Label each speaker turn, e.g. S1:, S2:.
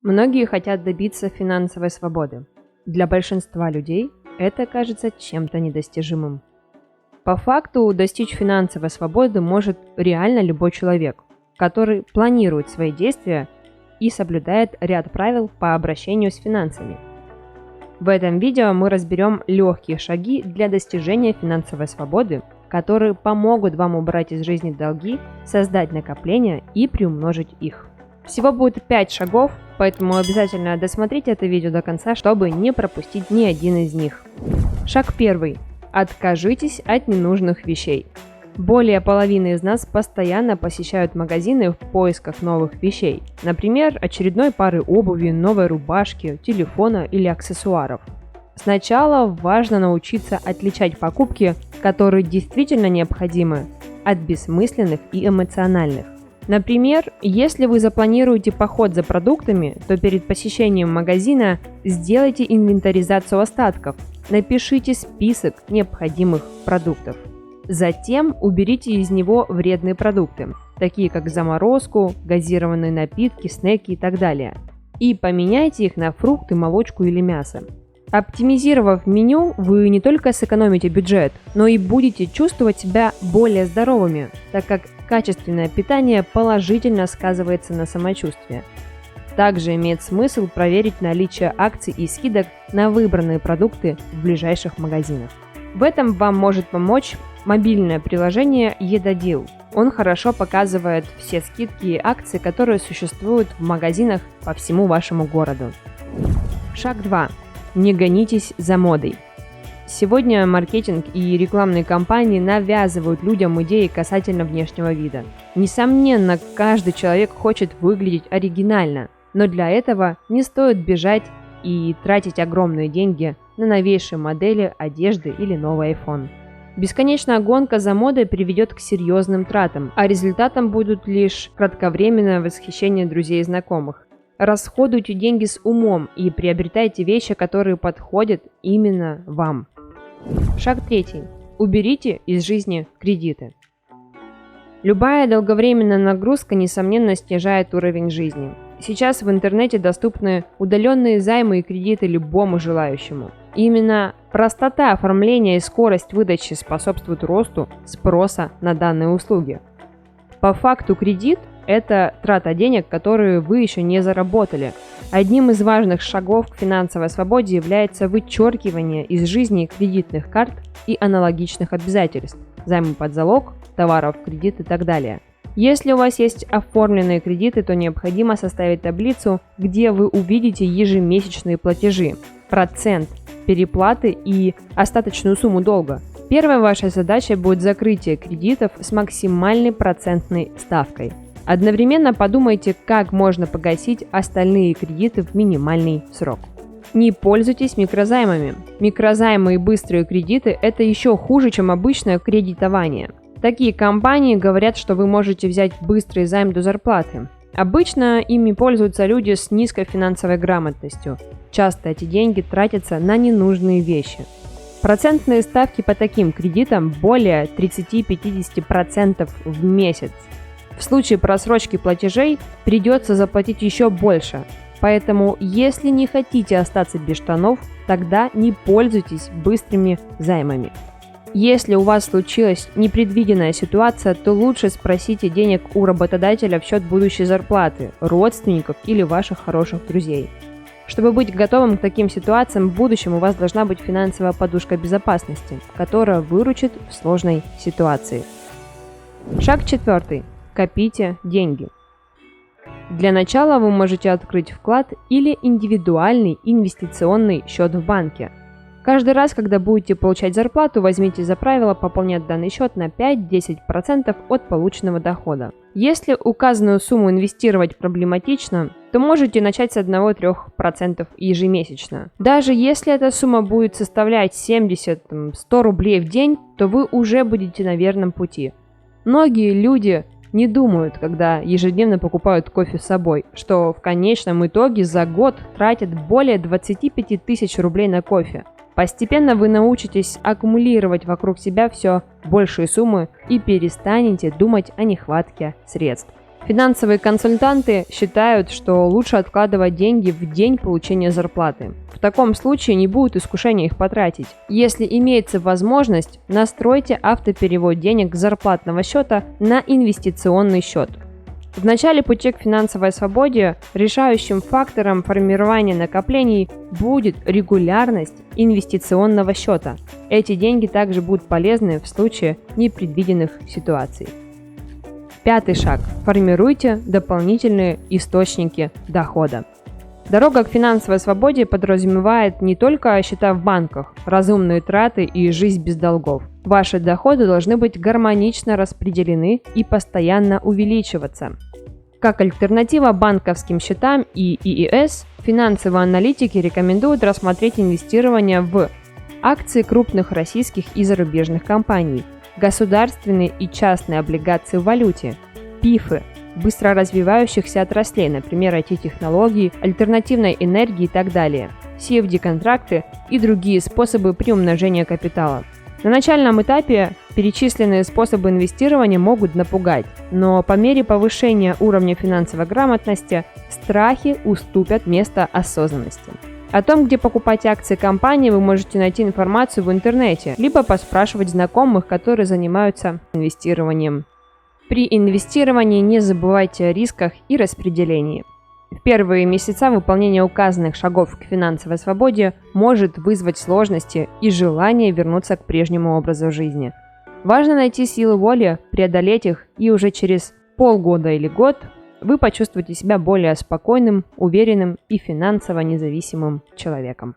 S1: Многие хотят добиться финансовой свободы. Для большинства людей это кажется чем-то недостижимым. По факту достичь финансовой свободы может реально любой человек, который планирует свои действия и соблюдает ряд правил по обращению с финансами. В этом видео мы разберем легкие шаги для достижения финансовой свободы, которые помогут вам убрать из жизни долги, создать накопления и приумножить их. Всего будет 5 шагов, поэтому обязательно досмотрите это видео до конца, чтобы не пропустить ни один из них. Шаг 1. Откажитесь от ненужных вещей. Более половины из нас постоянно посещают магазины в поисках новых вещей. Например, очередной пары обуви, новой рубашки, телефона или аксессуаров. Сначала важно научиться отличать покупки, которые действительно необходимы, от бессмысленных и эмоциональных. Например, если вы запланируете поход за продуктами, то перед посещением магазина сделайте инвентаризацию остатков, напишите список необходимых продуктов. Затем уберите из него вредные продукты, такие как заморозку, газированные напитки, снеки и так далее, и поменяйте их на фрукты, молочку или мясо. Оптимизировав меню, вы не только сэкономите бюджет, но и будете чувствовать себя более здоровыми, так как качественное питание положительно сказывается на самочувствии. Также имеет смысл проверить наличие акций и скидок на выбранные продукты в ближайших магазинах. В этом вам может помочь мобильное приложение Едодил. Он хорошо показывает все скидки и акции, которые существуют в магазинах по всему вашему городу. Шаг 2. Не гонитесь за модой. Сегодня маркетинг и рекламные кампании навязывают людям идеи касательно внешнего вида. Несомненно, каждый человек хочет выглядеть оригинально, но для этого не стоит бежать и тратить огромные деньги на новейшие модели одежды или новый iPhone. Бесконечная гонка за модой приведет к серьезным тратам, а результатом будут лишь кратковременное восхищение друзей и знакомых. Расходуйте деньги с умом и приобретайте вещи, которые подходят именно вам. Шаг 3. Уберите из жизни кредиты. Любая долговременная нагрузка, несомненно, снижает уровень жизни. Сейчас в интернете доступны удаленные займы и кредиты любому желающему. Именно простота оформления и скорость выдачи способствуют росту спроса на данные услуги. По факту кредит – это трата денег, которые вы еще не заработали. Одним из важных шагов к финансовой свободе является вычеркивание из жизни кредитных карт и аналогичных обязательств, займы под залог, товаров в кредит и так далее. Если у вас есть оформленные кредиты, то необходимо составить таблицу, где вы увидите ежемесячные платежи, процент, переплаты и остаточную сумму долга. Первой вашей задачей будет закрытие кредитов с максимальной процентной ставкой. Одновременно подумайте, как можно погасить остальные кредиты в минимальный срок. Не пользуйтесь микрозаймами. Микрозаймы и быстрые кредиты – это еще хуже, чем обычное кредитование. Такие компании говорят, что вы можете взять быстрый займ до зарплаты. Обычно ими пользуются люди с низкой финансовой грамотностью. Часто эти деньги тратятся на ненужные вещи. Процентные ставки по таким кредитам более 30-50% в месяц. В случае просрочки платежей придется заплатить еще больше. Поэтому, если не хотите остаться без штанов, тогда не пользуйтесь быстрыми займами. Если у вас случилась непредвиденная ситуация, то лучше спросите денег у работодателя в счет будущей зарплаты, родственников или ваших хороших друзей. Чтобы быть готовым к таким ситуациям в будущем, у вас должна быть финансовая подушка безопасности, которая выручит в сложной ситуации. Шаг 4. Копите деньги. Для начала вы можете открыть вклад или индивидуальный инвестиционный счет в банке. Каждый раз, когда будете получать зарплату, возьмите за правило пополнять данный счет на 5-10% от полученного дохода. Если указанную сумму инвестировать проблематично, то можете начать с 1-3% ежемесячно. Даже если эта сумма будет составлять 70-100 рублей в день, то вы уже будете на верном пути. Многие люди не думают, когда ежедневно покупают кофе с собой, что в конечном итоге за год тратят более 25 тысяч рублей на кофе. Постепенно вы научитесь аккумулировать вокруг себя все большие суммы и перестанете думать о нехватке средств. Финансовые консультанты считают, что лучше откладывать деньги в день получения зарплаты. В таком случае не будет искушения их потратить. Если имеется возможность, настройте автоперевод денег с зарплатного счета на инвестиционный счет. В начале пути к финансовой свободе решающим фактором формирования накоплений будет регулярность инвестиционного счета. Эти деньги также будут полезны в случае непредвиденных ситуаций. Пятый шаг. Формируйте дополнительные источники дохода. Дорога к финансовой свободе подразумевает не только счета в банках, разумные траты и жизнь без долгов. Ваши доходы должны быть гармонично распределены и постоянно увеличиваться. Как альтернатива банковским счетам и ИИС, финансовые аналитики рекомендуют рассмотреть инвестирование в акции крупных российских и зарубежных компаний, государственные и частные облигации в валюте, ПИФы, быстро развивающихся отраслей, например, IT-технологий, альтернативной энергии и так далее, CFD-контракты и другие способы приумножения капитала. На начальном этапе перечисленные способы инвестирования могут напугать, но по мере повышения уровня финансовой грамотности страхи уступят место осознанности. О том, где покупать акции компании, вы можете найти информацию в интернете, либо поспрашивать знакомых, которые занимаются инвестированием. При инвестировании не забывайте о рисках и распределении. В первые месяца выполнение указанных шагов к финансовой свободе может вызвать сложности и желание вернуться к прежнему образу жизни. Важно найти силы воли, преодолеть их, и уже через полгода или год вы почувствуете себя более спокойным, уверенным и финансово независимым человеком.